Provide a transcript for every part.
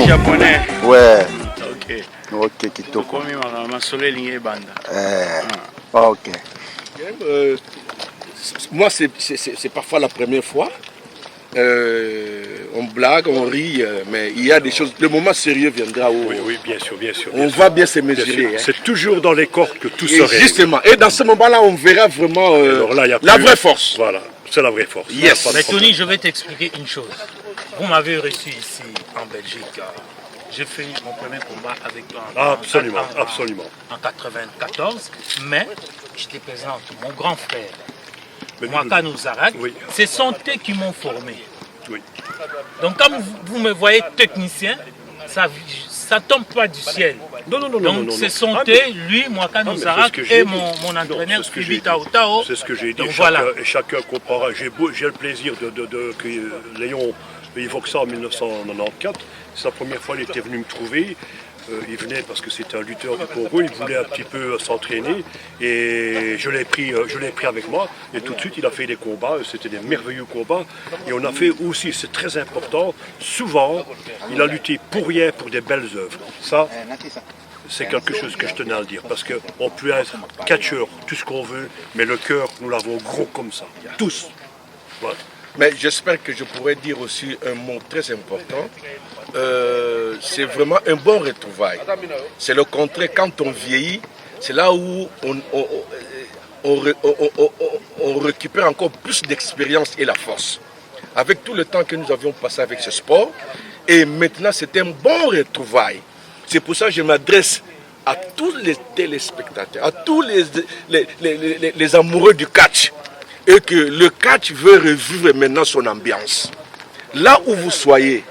nous. Japonais. Ouais. Ok. Ok, kitoko. Ok. Moi, c'est parfois la première fois. On blague, on rit, mais il y a des choses. Le moment sérieux viendra où Oui, bien sûr, bien sûr. On va bien se mesurer. Hein. C'est toujours dans les cordes que tout se règle. Justement. Et dans ce moment-là, on verra vraiment la vraie force. Voilà, c'est la vraie force. Yes. Mais Tony, je vais t'expliquer une chose. Vous m'avez reçu ici en Belgique. J'ai fait mon premier combat avec toi Absolument. En 94, mais je te présente mon grand frère, Mwaka Nouzarak. Oui. Ce sont eux qui m'ont formé. Oui. Donc comme vous me voyez technicien, ça ne tombe pas du ciel. Non. Donc ce sont eux, lui, Mwaka Nouzarak et mon entraîneur Fibi Tao. C'est ce que j'ai dit. Donc voilà. Chacun comprendra. J'ai le plaisir que Léon évoque ça en 1994. C'est la première fois qu'il était venu me trouver. Il venait parce que c'était un lutteur du Congo, il voulait un petit peu s'entraîner et je l'ai pris avec moi et tout de suite il a fait des combats, c'était des merveilleux combats et on a fait aussi, c'est très important, souvent il a lutté pour rien pour des belles œuvres. Ça, c'est quelque chose que je tenais à le dire parce qu'on peut être catcheur, tout ce qu'on veut, mais le cœur, nous l'avons gros comme ça, tous. Voilà. Mais j'espère que je pourrais dire aussi un mot très important. C'est vraiment un bon retrouvaille. C'est le contraire, quand on vieillit, c'est là où on récupère encore plus d'expérience et la force. Avec tout le temps que nous avions passé avec ce sport, et maintenant c'est un bon retrouvaille. C'est pour ça que je m'adresse à tous les téléspectateurs, à tous les amoureux du catch, et que le catch veut revivre maintenant son ambiance. Là où vous soyez,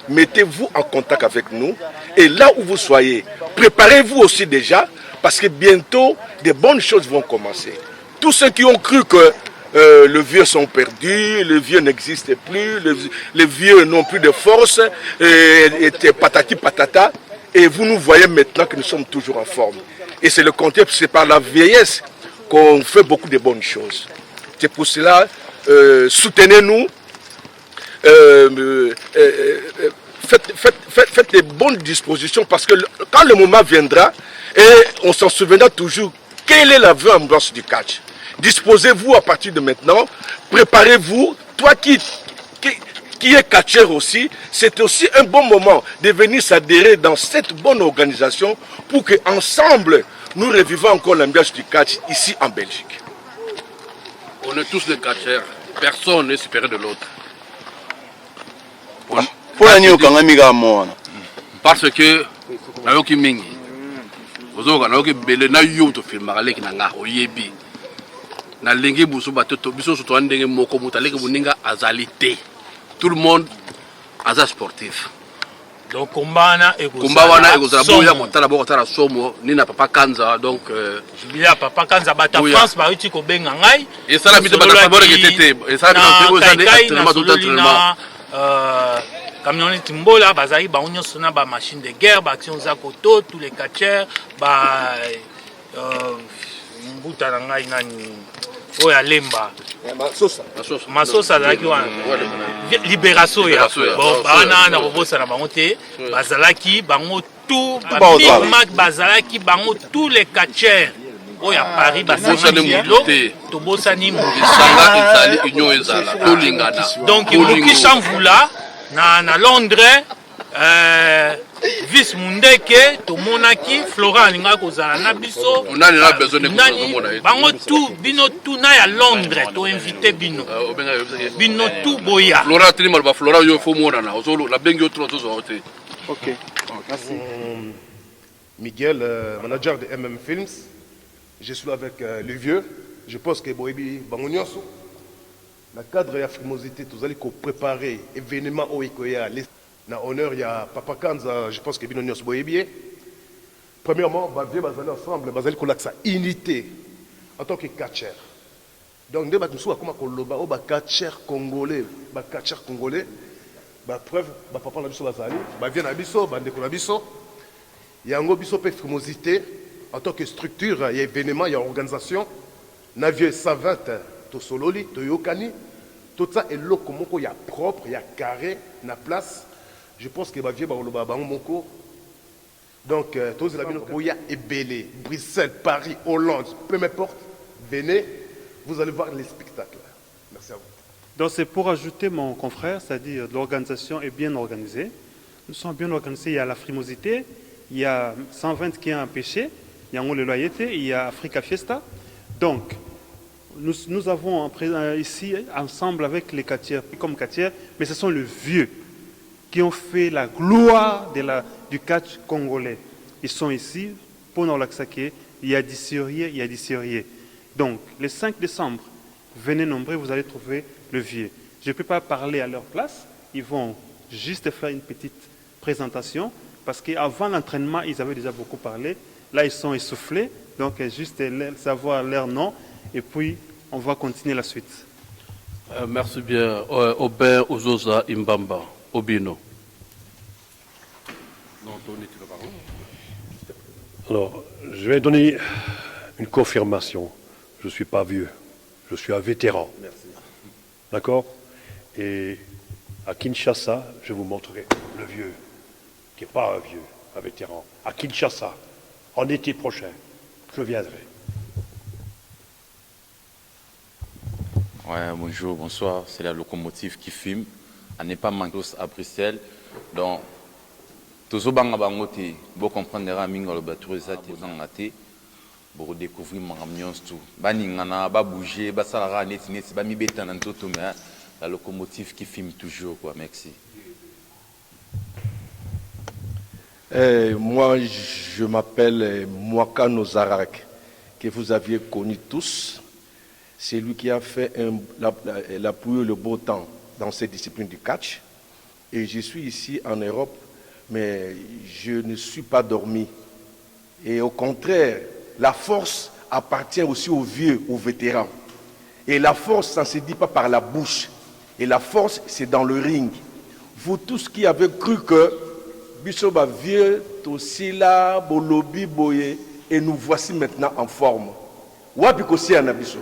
mettez-vous en contact avec nous. Et là où vous soyez, préparez-vous aussi déjà, parce que bientôt, des bonnes choses vont commencer. Tous ceux qui ont cru que les vieux sont perdus, les vieux n'existent plus, les vieux n'ont plus de force, et patati patata, et vous nous voyez maintenant que nous sommes toujours en forme. Et c'est le contraire, c'est par la vieillesse qu'on fait beaucoup de bonnes choses. C'est pour cela, soutenez-nous, faites des bonnes dispositions parce que quand le moment viendra, et on s'en souviendra toujours, quelle est la vraie ambiance du catch. Disposez-vous à partir de maintenant, préparez-vous, toi qui est catcheur aussi, c'est aussi un bon moment de venir s'adhérer dans cette bonne organisation pour qu'ensemble, nous revivons encore l'ambiance du catch ici en Belgique. On est tous des catcheurs. Personne n'est supérieur de l'autre. Parce que nayoki mingi ozoka nayoki bele na yo to filmaka leki na nga oyebi na lengi busu batoto biso so to ndenge moko mutaleki buninga azali te. Tout le monde aza sportif. Donc combat wana ekozala boya kotala bokotala somo nina papa Kanza donc Jubilia papa Kanza bata France ba uti ko benga ngai et ça la mite bata bora ketete et ça la mite entraînement camionnette Mbola bazali ba onyo sona ba machine de guerre ba action za koto tous les catcheurs ba mbuta na ngai nani oya lemba masosa azalaki wana libération ya bon bana na kobosa na bango te bazalaki bango tout Big Mac bazalaki bango tous les catcheurs oya Paris basani tobosani donc Moki Chamvula na Londres Vice Mundeke tomonaki Florent alinga kozala na biso onani na besoin de komona bango tout bino tout na ya Londres to invité bino tout boya Florent tini ba Florent yo fo mona na ozolo la bengi otro tozo hote. OK. Merci. Miguel, manager de MM Films. Je suis là avec le vieux. Je pense que Boebi Bangonyoso. Dans le cadre de la frimosité, vous allez préparer événement au Ikoya. Dans l'honneur, il y a Papa Kanza, je pense que Binonyos Boebi. Premièrement, nous allons ensemble, nous allons avoir unité en tant que catcheur. Donc, nous allons comment on catcheur congolais, preuve, papa Nabiso Bazali, vient Nabiso, Bandeko Nabiso. Il y a un Biso frimosité en tant que structure, il y a événement, il y a organisation. Navio savante, to sololi, to yokani, tout ça est là comme il y a propre, il y a carré, na place. Je pense que Bavie Baroloba Moko. Donc, tous les amis, Boya et Bélé, Bruxelles, Paris, Hollande, peu m'importe, venez, vous allez voir les spectacles. Merci à vous. Donc, c'est pour ajouter mon confrère, c'est-à-dire l'organisation est bien organisée. Nous sommes bien organisés. Il y a la frimosité, il y a 120 qui ont empêché, il y a le loyauté, il y a Africa Fiesta. Donc, nous avons ici, ensemble avec les quartiers, comme quartiers, mais ce sont les vieux qui ont fait la gloire du catch congolais. Ils sont ici pour nous l'accès. Il y a des Syriens, il y a des Syriens. Donc, le 5 décembre, venez nombreux, vous allez trouver le vieux. Je ne peux pas parler à leur place. Ils vont juste faire une petite présentation parce qu'avant l'entraînement, ils avaient déjà beaucoup parlé. Là, ils sont essoufflés. Donc, juste savoir leur nom et puis on va continuer la suite. Merci bien. Aubin Ozoza Imbamba, Obino. Alors, je vais donner une confirmation. Je ne suis pas vieux, je suis un vétéran. Merci. D'accord? Et à Kinshasa, je vous montrerai le vieux, qui n'est pas un vieux, un vétéran. À Kinshasa, en été prochain, je viendrai. Ouais, bonjour, bonsoir. C'est la locomotive qui filme. On n'est pas Mangos à Bruxelles. Donc, tous les gens qui comprennent que pour découvrir mon ambiance tout. Baningana, ba bouger, ba salara net net, ba mi beta nan toto mais la locomotive qui filme toujours quoi. Merci. Moi, je m'appelle Mwaka Nozarak, que vous aviez connu tous. C'est lui qui a fait la pluie et le beau temps dans cette discipline du catch. Et je suis ici en Europe, mais je ne suis pas dormi. Et au contraire, la force appartient aussi aux vieux, aux vétérans. Et la force, ça ne se dit pas par la bouche. Et la force, c'est dans le ring. Vous tous qui avez cru que Bissoba vieux, Tosila, Bolobi, Boye, et nous voici maintenant en forme. Wabikosi Anabiso.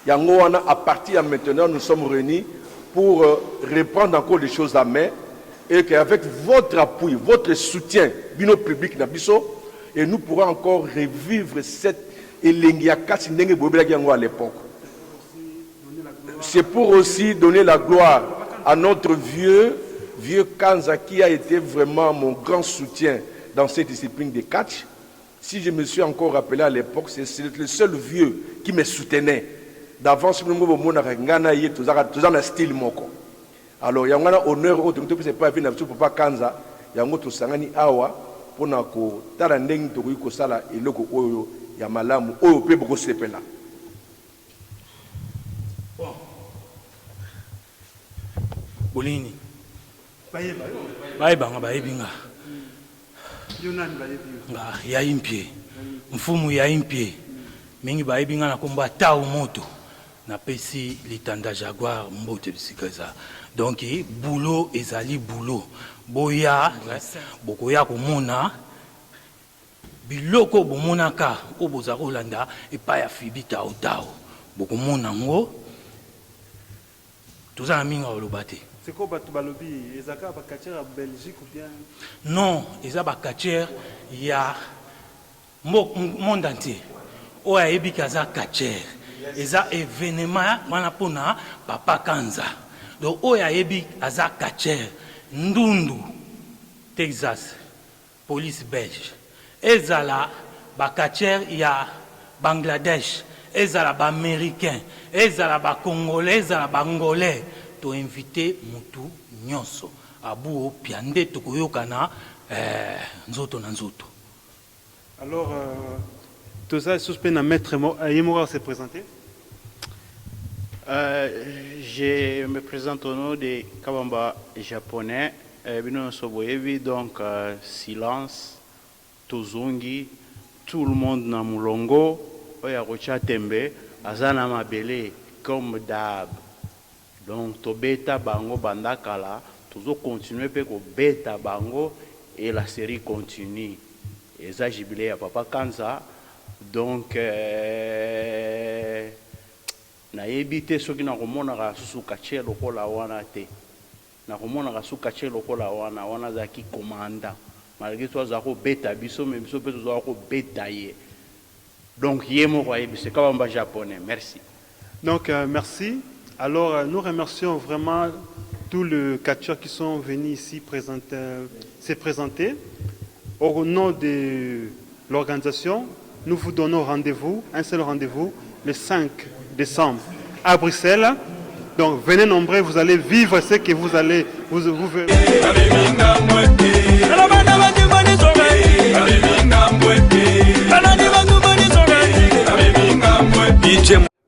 Yangoana, à partir de maintenant, nous sommes réunis pour reprendre encore des choses à main et qu'avec votre appui, votre soutien, Bino public Nabiso, et nous pourrons encore revivre cette Elengiaka Sindenge Bobelaki à l'époque. C'est pour aussi donner la gloire à notre vieux Kanza qui a été vraiment mon grand soutien dans cette discipline de catch. Si je me suis encore rappelé à l'époque, c'est le seul vieux qui me soutenait. D'avance, nous avons un style moko. Alors, il y a un honneur, c'est pas venu pour Papa Kanza, il y a un autre Sangani Awa. Pour nako tala ndenge tokoki kosala eloko oyo ya malamu oyo pe boko sepela. Bolini bayebanga bayebinga nga ya impie mfumu ya impie mingi bayebinga na komba tao moto na pesi litanda jaguar mbote bisikaza. Donc boulot ezali boulot boya bokoya komona biloko bomonaka o boza kolanda epa ya fibi tao tao bokomona ngo tozana minga olobate. C'est quoi Balobi? Ezaka bakatière à Belgique ou bien? Non, eza bakatière ya monde entier. Oya ebi kaza katière. Eza événement wana pona Papa Kanza. Donc oya ebi aza katière. Ndundu, Texas, police belge. Ezala bakatière ya Bangladesh. Ezala ba américain. Ezala ba congolais, ezala ba angolais. To invité mutu nyonso abu piande tokoyokana nzoto na nzoto. Alors tout ça est suspect à maître Yemora s'est présenté. Je me présente au nom de Kabamba japonais Bino Soboyevi, donc silence Tozongi, tout le monde na mulongo oya rocha tembe azana mabele comme d'hab. Donc, to beta bango bandakala, toujours continuer pe ko beta bango et la série continue. Et ça jubilé à Papa Kanza. Donc, na yebite soki na komona ka susu kache lokola wana te. na komona suka che lokola wana zaki commandant malgré toi zako beta biso mais biso peut zako beta ye donc yemo quoi c'est Kabamba japonais. Merci. Donc merci. Alors nous remercions vraiment tous les catcheurs qui sont venus ici se présenter. Au nom de l'organisation, nous vous donnons rendez-vous, un seul rendez-vous, le 5 décembre à Bruxelles. Donc venez nombreux, vous allez vivre ce que vous allez vous verrez.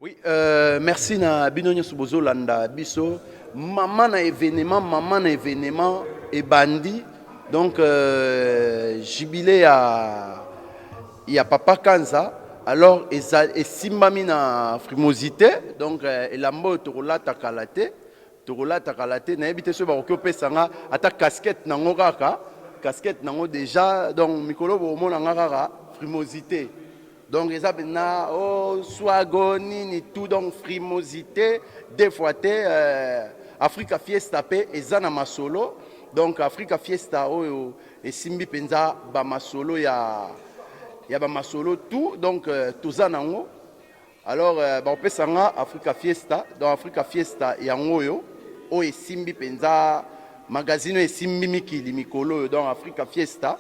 Oui, merci na Binonyo Subozo Landa Biso. Maman na événement et bandi. Donc jubilé il y a Papa Kanza. Alors et simbami na frimosité. Donc il a mot torola takalate na ebité so ba ko pesanga ata casquette nango kaka. Casquette nango déjà donc mikolo bo mona ngaka frimosité. Donc les abena swagoni ni tout donc frimosité des fois Africa Fiesta pe ezana masolo donc Africa Fiesta oyo et simbi penza ba masolo ya ba masolo tout donc tozana ngo alors ba pesanga Africa Fiesta dans Africa Fiesta yango yo o et simbi penza magazine et simbi mikili mikolo dans Africa Fiesta.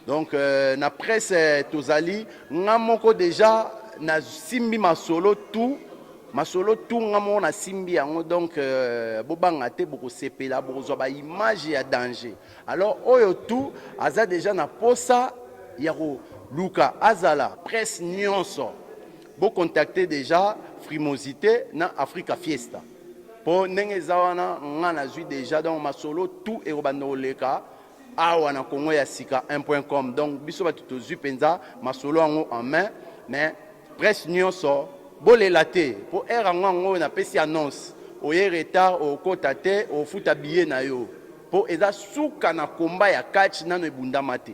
Donc na presse tozali ngamoko déjà na simbi masolo tout ngamo na simbi yango donc bobanga te boko sepela boko ba image ya danger. Alors oyo tout aza déjà na posa yaro luka azala presse nyonso bo contacter déjà frimosité na Africa Fiesta po ndenge zawana ngana zui déjà donc masolo tout et robandoleka awa na Congo ya sika 1.com donc biso ba tutozu penza masolo yango en main mais presse nyonso bolela te po era ngo na pesi annonce oye retard o kota te o futa billet na yo po eza suka na komba ya catch nano ebundama te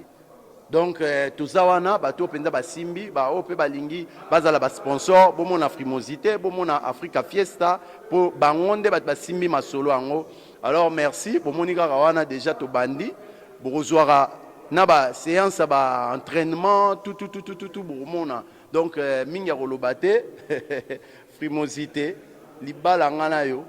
donc tozawana bato penza basimbi ba o pe balingi bazala ba sponsor bomo na frimosité bomo na Africa Fiesta po bangonde bat basimbi masolo yango. Alors merci bomo ni kaka wana déjà to bandi Borozouara naba séance ba entraînement tout boromona donc minga rolobate frimosité libala ngana yo